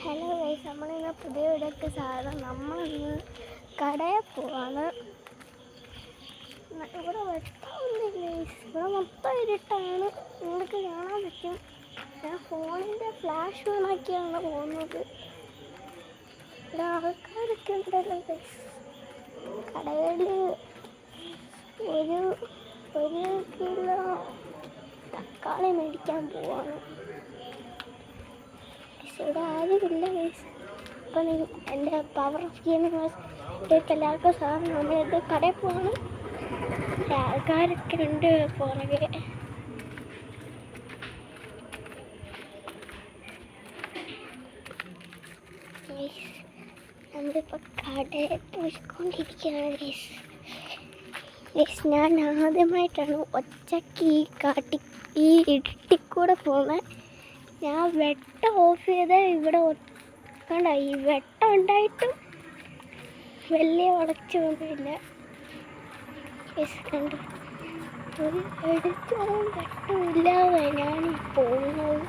Hello guys, നമ്മളിന്ന് പുതിയ വീടൊക്കെ സാധനം നമ്മളിന്ന് കടയിൽ പോവാണ്. ഇവിടെ വെട്ടമൊന്നുമില്ല ഗൈസ്, ഇവിടെ മൊത്തം ഇരുട്ടാണ്, നിങ്ങൾക്ക് കാണാൻ പറ്റും. ഞാൻ ഫോണിൻ്റെ ഫ്ലാഷ് ഓണാക്കിയാണ് പോകുന്നത്. ഇവിടെ ആൾക്കാരൊക്കെ ഉണ്ടല്ലോ ഗൈസ്. കടയിൽ ഒരു കിലോ തക്കാളി മേടിക്കാൻ പോവാണ്. ഇവിടെ ആരുമില്ല ഗൈസ്. അപ്പം എൻ്റെ പവർ ഓഫ് ഗെയിമിംഗ് എല്ലാവർക്കും സാധനം നമ്മളിത് കടയിൽ പോവാണ്. ആൾക്കാരൊക്കെ ഉണ്ട് പുറകെ. നമ്മളിപ്പോൾ കടയിൽ പോയിക്കൊണ്ടിരിക്കുകയാണ് ഗൈസ്. ഞാൻ ആദ്യമായിട്ടാണ് ഒറ്റയ്ക്ക് ഈ ഇരുട്ടിക്കൂടെ പോകുന്നത്. ഞാൻ വെട്ടം ഓഫ് ചെയ്ത് ഇവിടെ കണ്ട, ഈ വെട്ടം ഉണ്ടായിട്ടും വലിയ വളച്ചൊന്നുമില്ല. കണ്ട് ഒരു എടുത്തോളം വെട്ടമില്ലാതെ ഞാൻ പോകുന്നത്.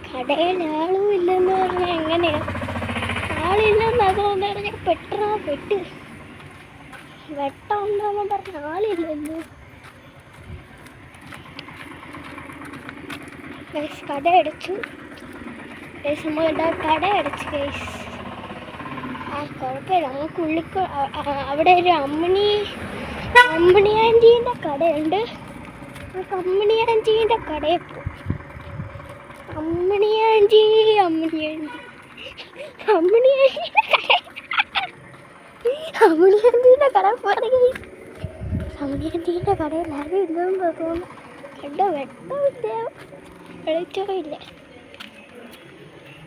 കടയിൽ ആളും ഇല്ലെന്ന് പറഞ്ഞാൽ എങ്ങനെയാണ്? ആളില്ലെന്ന് അതുകൊണ്ട് പറഞ്ഞാൽ പെട്ട് വെട്ടം ഉണ്ടെന്ന് പറഞ്ഞ ആളില്ലല്ലോ. ഗൈസ് കട അടച്ചു. ഗൈസ് നമ്മളുടെ കട അടച്ചു ഗൈസ്. കുഴപ്പമില്ല, നമുക്ക് അവിടെ ഒരു അമ്മിണി ആൻറ്റീൻ്റെ കടയുണ്ട്. നമുക്ക് അമ്മിണി ആൻറ്റീൻ്റെ കടയിൽ പോകും. അമ്മിണി ആൻറ്റീൻ്റെ കട പോലെ ഗൈസ്. അമ്മിണി ആൻറ്റീൻ്റെ കടയിൽ ആരും ഇല്ലെന്ന് തോന്നുന്നു. കണ്ട വെട്ടമില്ല, വെളിച്ചമില്ല.